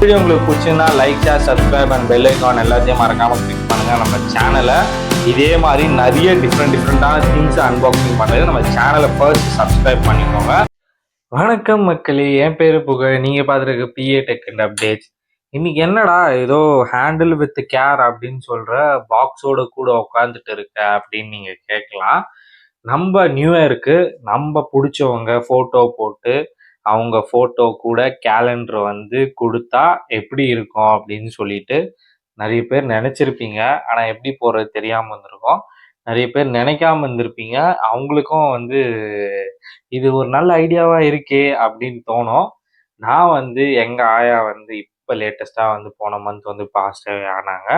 Video உங்களுக்கு பிடிச்சிருந்தா like, share, subscribe and bell icon எல்லாத்தையும் மறக்காமல் கிளிக் பண்ணுங்கள். நம்ம சேனலை இதே மாதிரி நிறைய டிஃப்ரெண்டான திங்ஸ் அன்பாக்சிங் பண்ணுறது நம்ம சேனலை ஃபர்ஸ்ட் சப்ஸ்கிரைப் பண்ணிக்கோங்க. வணக்கம் மக்களே, என் பேர் புகழ். நீங்கள் பார்த்துருக்க பிஏ டெக் அண்ட் அப்டேட்ஸ். இன்னைக்கு என்னடா ஏதோ ஹேண்டில் வித் கேர் அப்படின்னு சொல்கிற பாக்ஸோட கூட உட்காந்துட்டு இருக்க அப்படின்னு நீங்கள் கேட்கலாம். நம்ம நியூ இயருக்கு நம்ம பிடிச்சவங்க ஃபோட்டோ போட்டு அவங்க ஃபோட்டோ கூட கேலண்டர் வந்து கொடுத்தா எப்படி இருக்கும் அப்படின்னு சொல்லிட்டு நிறைய பேர் நினச்சிருப்பீங்க. ஆனால் எப்படி போடுறது தெரியாமல் இருந்திருக்கும். நிறைய பேர் நினைக்காம இருந்திருப்பீங்க. அவங்களுக்கும் வந்து இது ஒரு நல்ல ஐடியாவாக இருக்கே அப்படின்னு தோணும். நான் வந்து எங்கள் ஆயா வந்து இப்போ லேட்டஸ்ட்டாக வந்து போன மந்த் வந்து பாஸ்டே ஆனாங்க.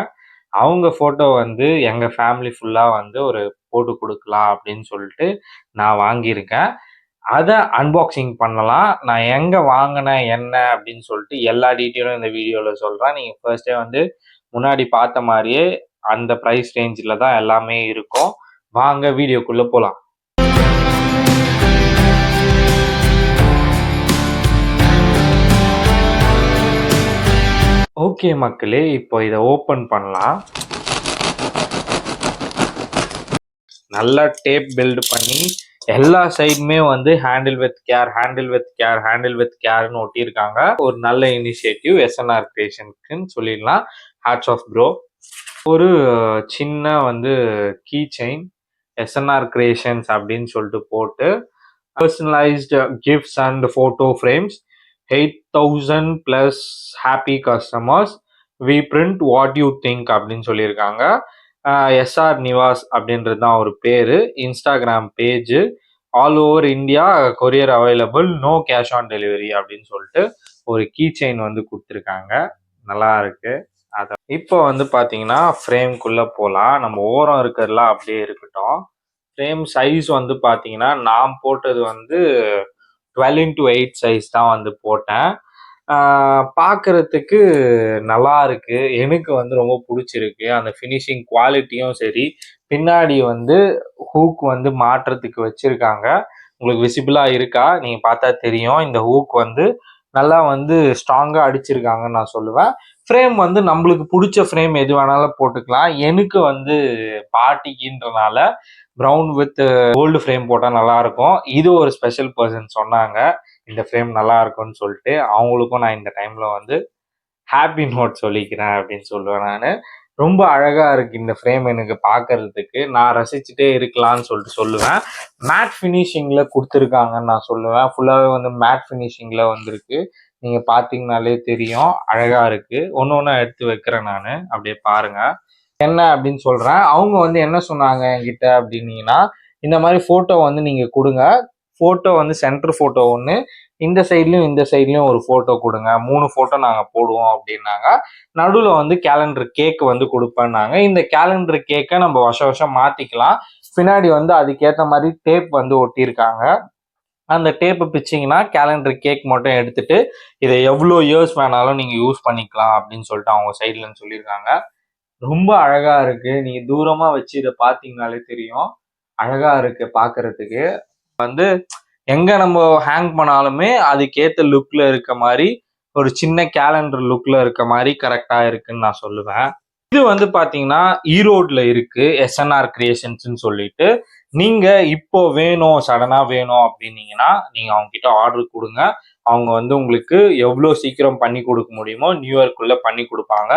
அவங்க ஃபோட்டோ வந்து எங்கள் ஃபேமிலி ஃபுல்லாக வந்து ஒரு போட்டு கொடுக்கலாம் அப்படின்னு சொல்லிட்டு நான் வாங்கியிருக்கேன். அதை அன்பாக்சிங் பண்ணலாம். நான் எங்கே வாங்கினேன் என்ன அப்படின்னு சொல்லிட்டு எல்லா டீட்டெயிலும் இந்த வீடியோவில் சொல்கிறேன். நீங்கள் ஃபர்ஸ்டே வந்து முன்னாடி பார்த்த மாதிரியே அந்த ப்ரைஸ் ரேஞ்சில் தான் எல்லாமே இருக்கும். வாங்க வீடியோக்குள்ளே போகலாம். ஓகே மக்களே, இப்போ இதை ஓப்பன் பண்ணலாம். நல்லா டேப் பில்டு பண்ணி எல்லா சைடுமே வந்து ஹேண்டில் வித் கேர்னு ஒட்டியிருக்காங்க. ஒரு நல்ல இனிஷியேட்டிவ் எஸ்என்ஆர் கிரியேஷனுக்குன்னு சொல்லிடலாம். Hats off bro. ஒரு சின்ன வந்து கீ செயின் எஸ்என்ஆர் கிரியேஷன்ஸ் அப்படின்னு சொல்லிட்டு போட்டு personalised gifts and photo frames 8,000+ happy customers, we print what you think அப்படின்னு சொல்லியிருக்காங்க. எஸ்ஆர் நிவாஸ் அப்படின்றது தான் ஒரு பேர். Instagram page. All over India courier available, no cash on delivery அப்படின்னு சொல்லிட்டு ஒரு கீ செயின் வந்து கொடுத்துருக்காங்க. நல்லா இருக்கு. அதை இப்போ வந்து பார்த்தீங்கன்னா ஃப்ரேம்குள்ளே போகலாம். நம்ம ஓரம் இருக்கிறதுலாம் அப்படியே இருக்கட்டும். ஃப்ரேம் சைஸ் வந்து பார்த்தீங்கன்னா நான் போட்டது வந்து 12x8 சைஸ் தான் வந்து போட்டேன். பார்க்கறதுக்கு நல்லா இருக்கு. எனக்கு வந்து ரொம்ப பிடிச்சிருக்கு. அந்த ஃபினிஷிங் குவாலிட்டியும் சரி. பின்னாடி வந்து ஹூக் வந்து மாட்டுறதுக்கு வச்சிருக்காங்க. உங்களுக்கு விசிபிளாக இருக்கா? நீங்கள் பார்த்தா தெரியும். இந்த ஹூக் வந்து நல்லா வந்து ஸ்ட்ராங்காக அடிச்சிருக்காங்கன்னு நான் சொல்லுவேன். ஃப்ரேம் வந்து நம்மளுக்கு பிடிச்ச ஃப்ரேம் எது வேணாலும் போட்டுக்கலாம். எனக்கு வந்து பார்ட்டிக்குன்றனால ப்ரௌன் வித் கோல்டு ஃப்ரேம் போட்டால் நல்லாயிருக்கும். இது ஒரு ஸ்பெஷல் பர்சன் சொன்னாங்க இந்த ஃப்ரேம் நல்லா இருக்கும்னு சொல்லிட்டு. அவங்களுக்கும் நான் இந்த டைமில் வந்து ஹாப்பி நோட் சொல்லிக்கிறேன் அப்படின்னு சொல்லுவேன். நான் ரொம்ப அழகாக இருக்குது இந்த ஃப்ரேம் எனக்கு பார்க்கறதுக்கு. நான் ரசிச்சுட்டே இருக்கலாம்னு சொல்லிட்டு சொல்லுவேன். மேட் ஃபினிஷிங்கில் கொடுத்துருக்காங்கன்னு நான் சொல்லுவேன். ஃபுல்லாகவே வந்து மேட் ஃபினிஷிங்கில் வந்திருக்கு. நீங்கள் பார்த்தீங்கனாலே தெரியும். அழகாக இருக்குது. ஒன்று ஒன்றா எடுத்து வைக்கிறேன் நான், அப்படியே பாருங்கள். என்ன அப்படின்னு சொல்கிறேன். அவங்க வந்து என்ன சொன்னாங்க என்கிட்ட அப்படின்னீங்கன்னா, இந்த மாதிரி ஃபோட்டோ வந்து நீங்கள் கொடுங்க. ஃபோட்டோ வந்து சென்டர் ஃபோட்டோ ஒன்று, இந்த சைட்லையும் ஒரு ஃபோட்டோ கொடுங்க. 3 ஃபோட்டோ நாங்கள் போடுவோம் அப்படின்னாங்க. நடுவில் வந்து கேலண்டர் கேக் வந்து கொடுப்பேன்னாங்க. இந்த கேலண்டர் கேக்கை நம்ம வருஷம் மாற்றிக்கலாம். பின்னாடி வந்து அதுக்கேற்ற மாதிரி டேப் வந்து ஒட்டியிருக்காங்க. அந்த டேப்பை பிச்சிங்கன்னா கேலண்டர் கேக் மட்டும் எடுத்துட்டு இதை எவ்வளோ இயர்ஸ் வேணாலும் நீங்கள் யூஸ் பண்ணிக்கலாம் அப்படின்னு சொல்லிட்டு அவங்க சைட்லன்னு சொல்லியிருக்காங்க. ரொம்ப அழகா இருக்கு. நீங்க தூரமா வச்சு இதை பார்த்தீங்கனாலே தெரியும். அழகா இருக்கு பார்க்கறதுக்கு. வந்து எங்க நம்ம ஹேங் பண்ணாலுமே அதுக்கேற்ற லுக்ல இருக்க மாதிரி ஒரு சின்ன கேலண்டர் லுக்ல இருக்க மாதிரி கரெக்டா இருக்குன்னு நான் சொல்லுவேன். இது வந்து பாத்தீங்கன்னா ஈரோட்ல இருக்கு, எஸ்என்ஆர் கிரியேஷன்ஸ்ன்னு சொல்லிட்டு. நீங்க இப்போ வேணும், சடனா வேணும் அப்படின்னீங்கன்னா நீங்க அவங்க கிட்ட ஆர்டர் கொடுங்க. அவங்க வந்து உங்களுக்கு எவ்வளோ சீக்கிரம் பண்ணி கொடுக்க முடியுமோ நியூ இயர்க்குள்ள பண்ணி கொடுப்பாங்க.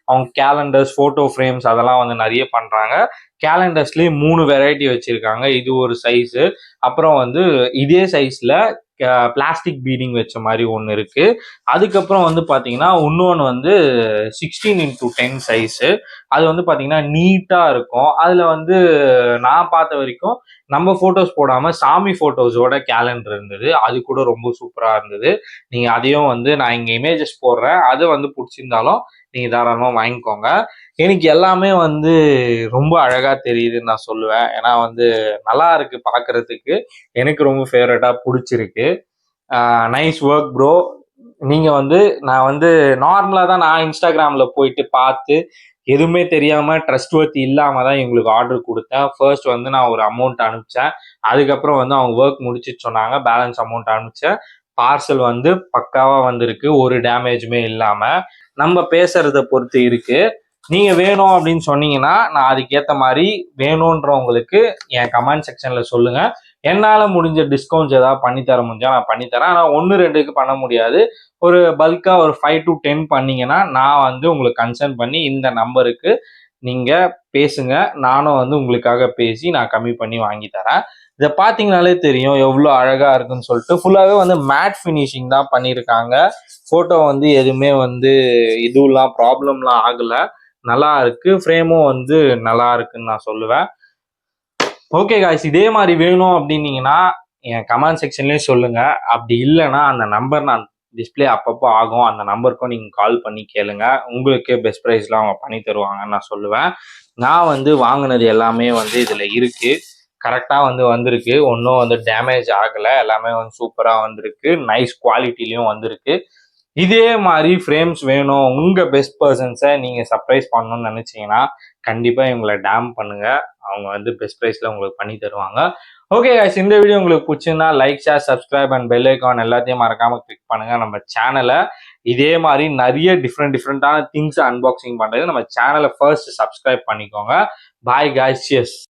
அவங்க கேலண்டர்ஸ், ஃபோட்டோ ஃப்ரேம்ஸ் அதெல்லாம் வந்து நிறைய பண்றாங்க. கேலண்டர்ஸ்லேயே 3 வெரைட்டி வச்சிருக்காங்க. இது ஒரு சைஸு. அப்புறம் வந்து இதே சைஸ்ல பிளாஸ்டிக் பீடிங் வச்ச மாதிரி ஒன்று இருக்கு. அதுக்கப்புறம் வந்து பார்த்தீங்கன்னா இன்னொன்று வந்து 16x10 சைஸு. அது வந்து பார்த்தீங்கன்னா நீட்டாக இருக்கும். அதில் வந்து நான் பார்த்த வரைக்கும் நம்ம ஃபோட்டோஸ் போடாமல் சாமி ஃபோட்டோஸோட கேலண்டர் இருந்தது. அது கூட ரொம்ப சூப்பராக இருந்தது. வருது. நீங்கள் அதையும் வந்து நான் இங்கே இமேஜஸ் போடுறேன், அது வந்து பிடிச்சிருந்தாலும் நீங்கள் தாராளமாக வாங்கிக்கோங்க. எனக்கு எல்லாமே வந்து ரொம்ப அழகாக தெரியுதுன்னு நான் சொல்லுவேன். ஏன்னா வந்து நல்லா இருக்குது பார்க்குறதுக்கு. எனக்கு ரொம்ப ஃபேவரட்டாக பிடிச்சிருக்கு. Nice work bro. நீங்கள் வந்து நான் வந்து நார்மலாக தான் நான் இன்ஸ்டாகிராமில் போயிட்டு பார்த்து எதுவுமே தெரியாமல் ட்ரஸ்ட்வர்த்தி இல்லாமல் தான் எங்களுக்கு ஆர்டர் கொடுத்தேன். ஃபர்ஸ்ட் வந்து நான் ஒரு அமௌண்ட் அனுப்பிச்சேன். அதுக்கப்புறம் வந்து அவங்க ஒர்க் முடிச்சுட்டு சொன்னாங்க, பேலன்ஸ் அமௌண்ட் அனுப்பிச்சேன். பார்சல் வந்து பக்காவாக வந்திருக்கு, ஒரு டேமேஜுமே இல்லாமல். நம்ம பேசுறத பொறுத்து இருக்கு. நீங்க வேணும் அப்படின்னு சொன்னீங்கன்னா நான் அதுக்கேற்ற மாதிரி வேணுன்றவங்களுக்கு என் கமெண்ட் செக்ஷன்ல சொல்லுங்க. என்னால் முடிஞ்ச டிஸ்கவுண்ட்ஸ் ஏதாவது பண்ணித்தர முடிஞ்சா நான் பண்ணித்தரேன். ஆனால் 1-2க்கு பண்ண முடியாது. ஒரு பல்காக ஒரு 5 to 10 பண்ணீங்கன்னா நான் வந்து உங்களுக்கு கன்சர்ன் பண்ணி இந்த நம்பருக்கு நீங்கள் பேசுங்க. நானும் வந்து உங்களுக்காக பேசி நான் கம்மி பண்ணி வாங்கி தரேன். இதை பார்த்தீங்கனாலே தெரியும் எவ்வளோ அழகாக இருக்குன்னு சொல்லிட்டு. ஃபுல்லாகவே வந்து மேட் ஃபினிஷிங் தான் பண்ணியிருக்காங்க. ஃபோட்டோ வந்து எதுவுமே வந்து இதுலாம் ப்ராப்ளம்லாம் ஆகலை. நல்லா இருக்கு. ஃப்ரேமும் வந்து நல்லா இருக்குன்னு நான் சொல்லுவேன். ஓகே காய்ஸ், இதே மாதிரி வேணும் அப்படின்னீங்கன்னா என் கமெண்ட் செக்ஷன்லேயே சொல்லுங்க. அப்படி இல்லைன்னா அந்த நம்பர் நான் டிஸ்பிளே அப்பப்போ ஆகும், அந்த நம்பருக்கும் நீங்கள் கால் பண்ணி கேளுங்க. உங்களுக்கு பெஸ்ட் ப்ரைஸ்லாம் அவங்க பண்ணி தருவாங்கன்னு நான் சொல்லுவேன். நான் வந்து வாங்கினது எல்லாமே வந்து இதில் இருக்குது, கரெக்டாக வந்து வந்திருக்கு. ஒன்றும் வந்து டேமேஜ் ஆகலை, எல்லாமே வந்து சூப்பராக வந்திருக்கு. நைஸ் குவாலிட்டிலையும் வந்திருக்கு. இதே மாதிரி ஃப்ரேம்ஸ் வேணும், உங்கள் பெஸ்ட் பர்சன்ஸை நீங்கள் சர்ப்ரைஸ் பண்ணணும்னு நினச்சிங்கன்னா கண்டிப்பாக இவங்களை டேம் பண்ணுங்கள். அவங்க வந்து பெஸ்ட் ப்ரைஸில் உங்களுக்கு பண்ணி தருவாங்க. ஓகே கைஸ், இந்த வீடியோ உங்களுக்கு பிடிச்சிருந்தா like, share, subscribe and bell icon எல்லாத்தையும் மறக்காமல் கிளிக் பண்ணுங்கள். நம்ம சேனலை இதே மாதிரி நிறைய டிஃப்ரெண்டான திங்ஸ் அன்பாக்சிங் பண்ணுறது நம்ம சேனலை ஃபர்ஸ்ட் சப்ஸ்கிரைப் பண்ணிக்கோங்க. Bye guys, cheers.